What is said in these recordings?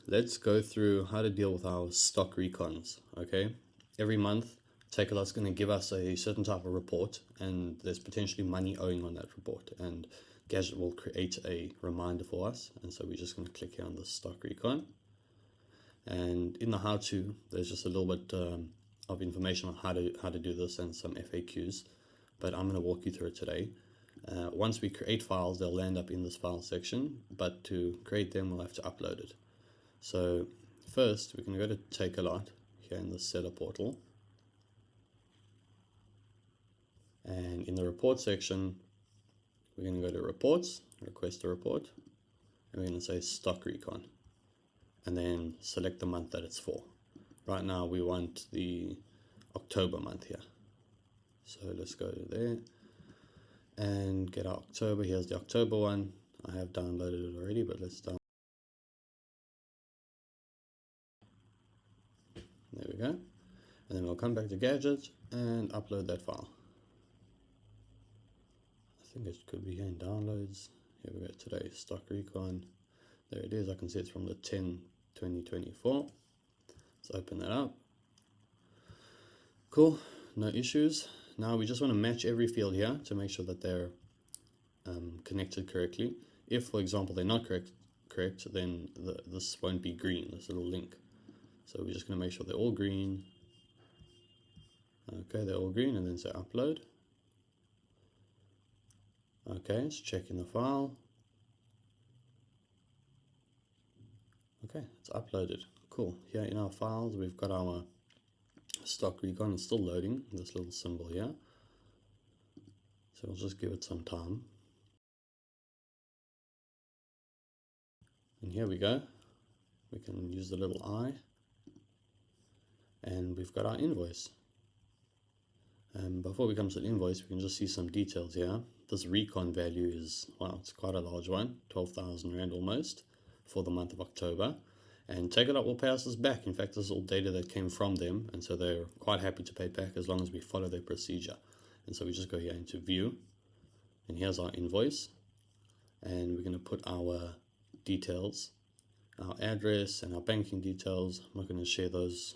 let's go through how to deal with our stock recons. Okay, every month Takealot's going to give us a certain type of report, and there's potentially money owing on that report, and Gadget will create a reminder for us. And so we're just going to click here on the stock recon, and in the how-to there's just a little bit of information on how to do this and some FAQs, but I'm going to walk you through it today. Once we create files, they'll land up in this file section, but to create them we'll have to upload it. So first we're going to go to Takealot here in the seller portal, and in the report section we're going to go to reports, request a report, and we're going to say stock recon, and then select the month that it's for. Right now we want the October month here, so let's go there and get our October. Here's the October one. I have downloaded it already, but let's download. There we go. And then we'll come back to Gadget and upload that file. I think it could be here in downloads. Here we go, today, stock recon. There it is. I can see it's from the 10/20/24. Let's open that up. Cool, no issues. Now we just want to match every field here to make sure that they're connected correctly. If, for example, they're not correct, then this won't be green, this little link. So we're just going to make sure they're all green. Okay, they're all green, and then say upload. Okay, it's checking the file. Okay, it's uploaded. Cool. Here in our files, we've got our stock recon. It's still loading, this little symbol here. So we'll just give it some time. And here we go. We can use the little eye. And we've got our invoice. And before we come to the invoice, we can just see some details here. This recon value is, wow, it's quite a large one, 12,000 Rand almost, for the month of October. And Takealot will pay us this back. In fact, this is all data that came from them, and so they're quite happy to pay it back as long as we follow their procedure. And so we just go here into view, and here's our invoice, and we're going to put our details, our address and our banking details. I'm not going to share those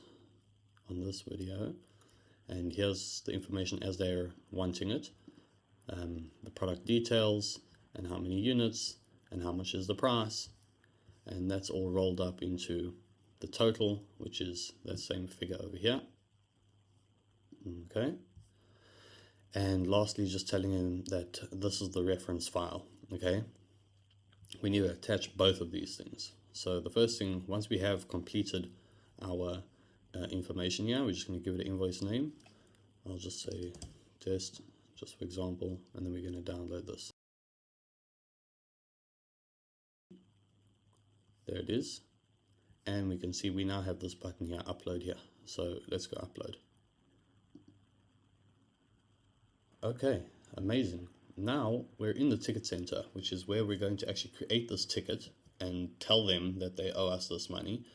on this video. And here's the information as they're wanting it, the product details and how many units and how much is the price, and that's all rolled up into the total, which is that same figure over here. Okay, and lastly, just telling him that this is the reference file. Okay, we need to attach both of these things. So the first thing, once we have completed our information here, we're just going to give it an invoice name. I'll just say test, just for example, and then we're going to download this. There it is. And we can see we now have this button here, upload here. So let's go upload. Okay, amazing. Now we're in the ticket center, which is where we're going to actually create this ticket and tell them that they owe us this money.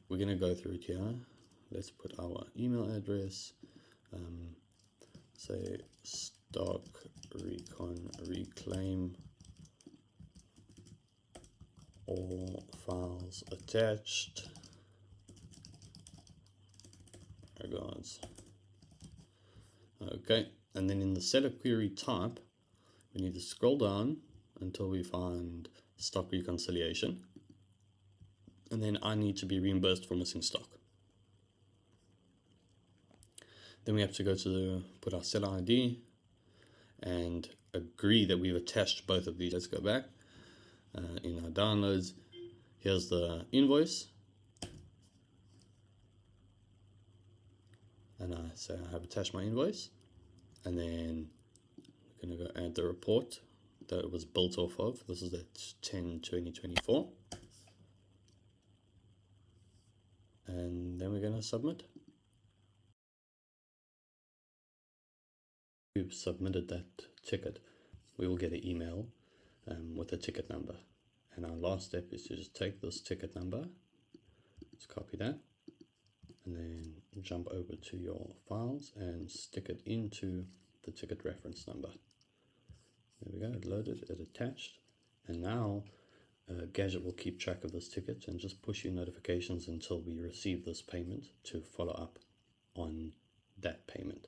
We're going to go through it here. Let's put our email address, say stock recon reclaim, all files attached, regards. Okay, and then in the seller query type, we need to scroll down until we find stock reconciliation, and then I need to be reimbursed for missing stock. Then we have to go to put our seller ID and agree that we've attached both of these. Let's go back in our downloads. Here's the invoice, and I say I have attached my invoice, and then we're going to go add the report that it was built off of. This is at 10/20/24, and then we're going to submit. We've submitted that ticket, we will get an email with a ticket number, and our last step is to just take this ticket number, let's copy that, and then jump over to your files and stick it into the ticket reference number. There we go, it loaded, it attached, and now Gadget will keep track of this ticket and just push you notifications until we receive this payment to follow up on that payment.